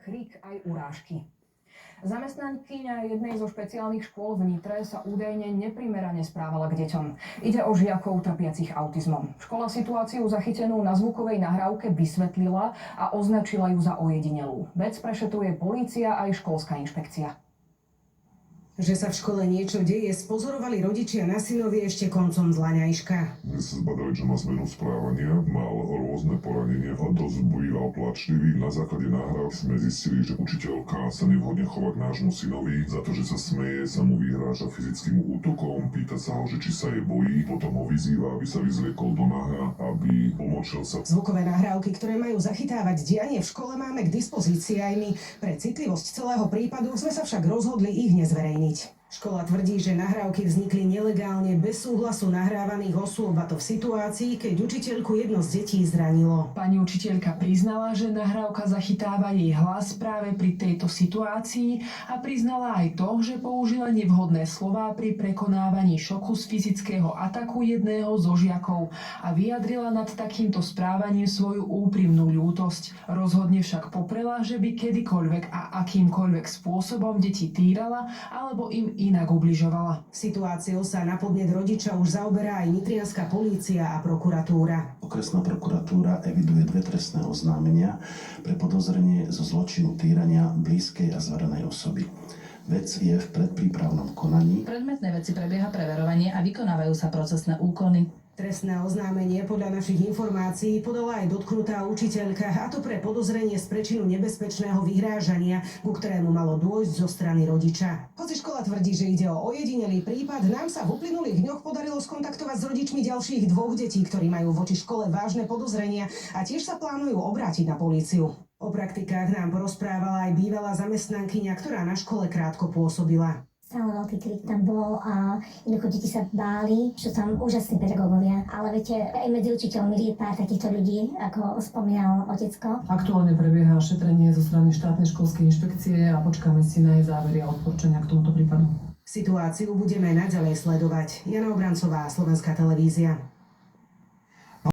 krik aj urážky. Zamestnankyňa jednej zo špeciálnych škôl v Nitre sa údajne neprimerane správala k deťom. Ide o žiakov trpiacich autizmom. Škola situáciu zachytenú na zvukovej nahrávke vysvetlila a označila ju za ojedinelú. Vec prešetruje polícia aj školská inšpekcia. Že sa v škole niečo deje, spozorovali rodičia na synovi ešte koncom zlaňajška. Dnes sa zbadali, že má zmenu správania, mal rôzne poranenia a dosť býval plačlivý. Na základe nahrávky sme zistili, že učiteľka sa nevhodne chová k nášmu synovi. Za to, že sa smeje, sa mu vyhráža fyzickým útokom, pýta sa ho, že či sa jej bojí, potom ho vyzýva, aby sa vyzliekol do naha, aby pomočil sa. Zvukové nahrávky, ktoré majú zachytávať dianie v škole, máme k dispozícii aj my. Pre citlivosť celého prípadu sme sa však rozhodli ich nezverejniť. Škola tvrdí, že nahrávky vznikli nelegálne bez súhlasu nahrávaných osôb, a to v situácii, keď učiteľku jedno z detí zranilo. Pani učiteľka priznala, že nahrávka zachytáva jej hlas práve pri tejto situácii a priznala aj to, že použila nevhodné slová pri prekonávaní šoku z fyzického ataku jedného zo žiakov a vyjadrila nad takýmto správaním svoju úprimnú ľútosť. Rozhodne však poprela, že by kedykoľvek a akýmkoľvek spôsobom deti týrala alebo im inak ubližovala. Situáciou sa na podnet rodiča už zaoberá aj nitrianska polícia a prokuratúra. Okresná prokuratúra eviduje 2 trestné oznámenia pre podozrenie zo zločinu týrania blízkej a zverenej osoby. Vec je v predprípravnom konaní. Predmetné veci prebieha preverovanie a vykonávajú sa procesné úkony. Trestné oznámenie podľa našich informácií podala aj dotknutá učiteľka, a to pre podozrenie z prečinu nebezpečného vyhrážania, ku ktorému malo dôjsť zo strany rodiča. Hoci škola tvrdí, že ide o ojedinelý prípad, nám sa v uplynulých dňoch podarilo skontaktovať s rodičmi ďalších 2 detí, ktorí majú voči škole vážne podozrenia a tiež sa plánujú obrátiť na políciu. O praktikách nám porozprávala aj bývalá zamestnankyňa, ktorá na škole krátko pôsobila. Stále veľký krik tam bol a jednoducho deti sa báli, čo tam úžasní pedagógovia. Ale viete, aj medzi učiteľmi je pár takýchto ľudí, ako spomínal otecko. Aktuálne prebieha šetrenie zo strany štátnej školskej inšpekcie a počkáme si na jej závery a odporúčania k tomuto prípadu. Situáciu budeme naďalej sledovať. Jana Obrancová, Slovenská televízia.